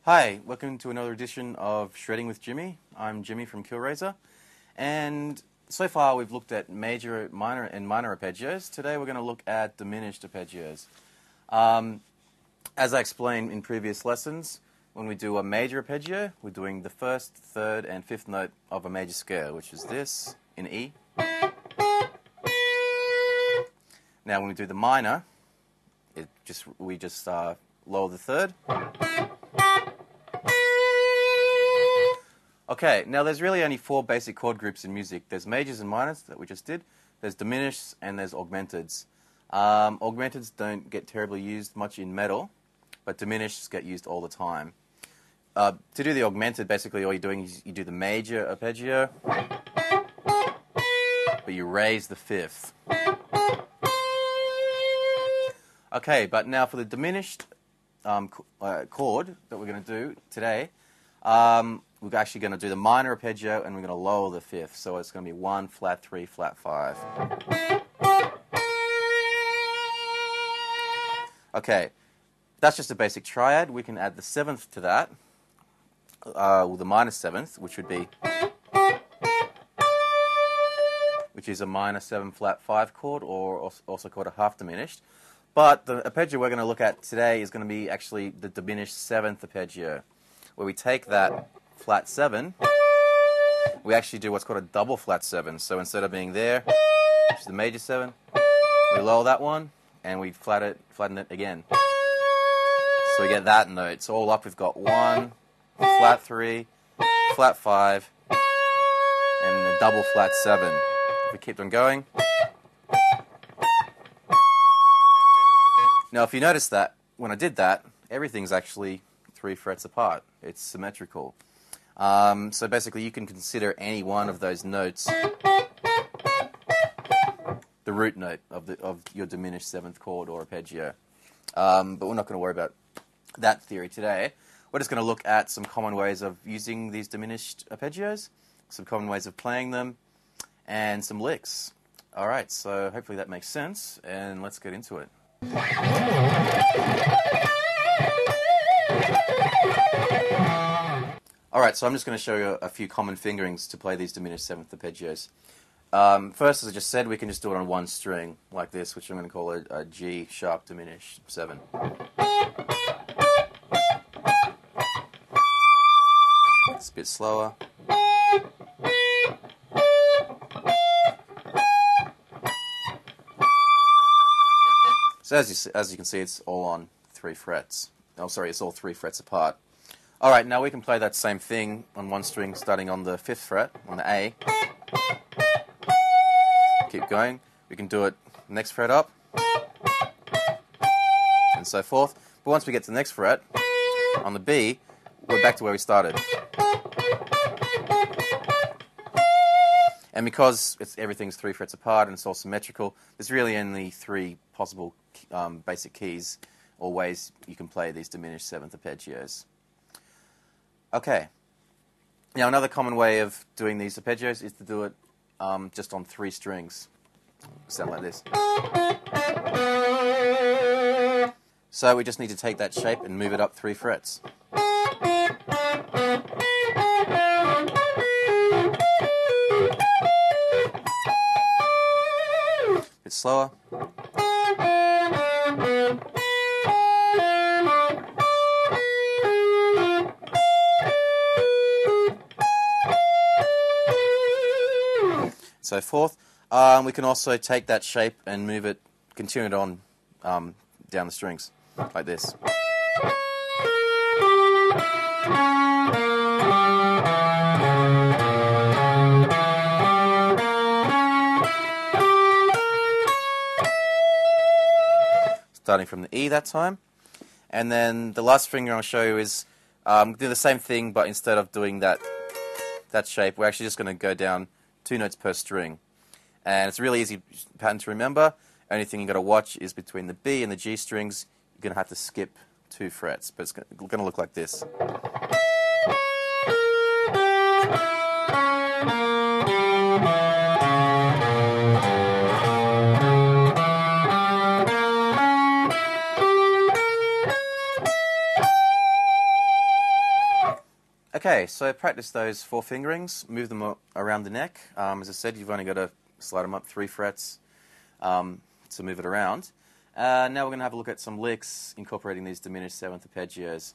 Hi, welcome to another edition of Shredding with Jimmy. I'm Jimmy from Killrazer, and so far we've looked at major, minor, and minor arpeggios. Today we're going to look at diminished arpeggios. As I explained in previous lessons, when we do a major arpeggio, we're doing the first, third, and fifth note of a major scale, which is this in E. Now, when we do the minor, we just lower the third. Okay, now there's really only four basic chord groups in music. There's majors and minors that we just did. There's diminished and there's augmenteds. Augmenteds don't get terribly used much in metal, but diminished get used all the time. To do the augmented, basically all you're doing is you do the major arpeggio, but you raise the fifth. Okay, but now for the diminished chord that we're going to do today, we're actually going to do the minor arpeggio and we're going to lower the fifth. So it's going to be 1, flat 3, flat 5. Okay, that's just a basic triad. We can add the seventh to that, with the minor seventh, which is a minor 7 flat 5 chord, or also called a half diminished. But the arpeggio we're going to look at today is going to be actually the diminished seventh arpeggio, where we take that flat 7, we actually do what's called a double flat 7. So instead of being there, which is the major 7, we lower that one and we flatten it again. So we get that note. So all up we've got 1, flat 3, flat 5, and a double flat 7. If we keep on going. Now if you notice that, when I did that, everything's actually 3 frets apart. It's symmetrical. So basically you can consider any one of those notes the root note of your diminished seventh chord or arpeggio. But we're not going to worry about that theory today. We're just going to look at some common ways of using these diminished arpeggios, some common ways of playing them, and some licks. Alright, so hopefully that makes sense, and let's get into it. Alright, so I'm just going to show you a few common fingerings to play these diminished seventh arpeggios. First, as I just said, we can just do it on one string, like this, which I'm going to call a G sharp diminished 7. It's a bit slower. So as you can see, it's all on 3 frets. Oh, sorry, it's all 3 frets apart. Alright, now we can play that same thing on one string starting on the 5th fret, on the A. Keep going. We can do it next fret up, and so forth. But once we get to the next fret, on the B, we're back to where we started. And because everything's 3 frets apart and it's all symmetrical, there's really only 3 possible basic keys or ways you can play these diminished seventh arpeggios. Okay. Now another common way of doing these arpeggios is to do it just on 3 strings. Sound like this. So we just need to take that shape and move it up 3 frets. Bit slower. So forth. We can also take that shape and move it, continue it on down the strings, like this. Starting from the E that time. And then the last finger I'll show you is do the same thing, but instead of doing that shape, we're actually just going to go down 2 notes per string. And it's a really easy pattern to remember. Only thing you've got to watch is between the B and the G strings, you're going to have to skip 2 frets, but it's going to look like this. Okay, so practice those 4 fingerings, move them around the neck. As I said, you've only got to slide them up 3 frets to move it around. Now we're going to have a look at some licks incorporating these diminished 7th arpeggios.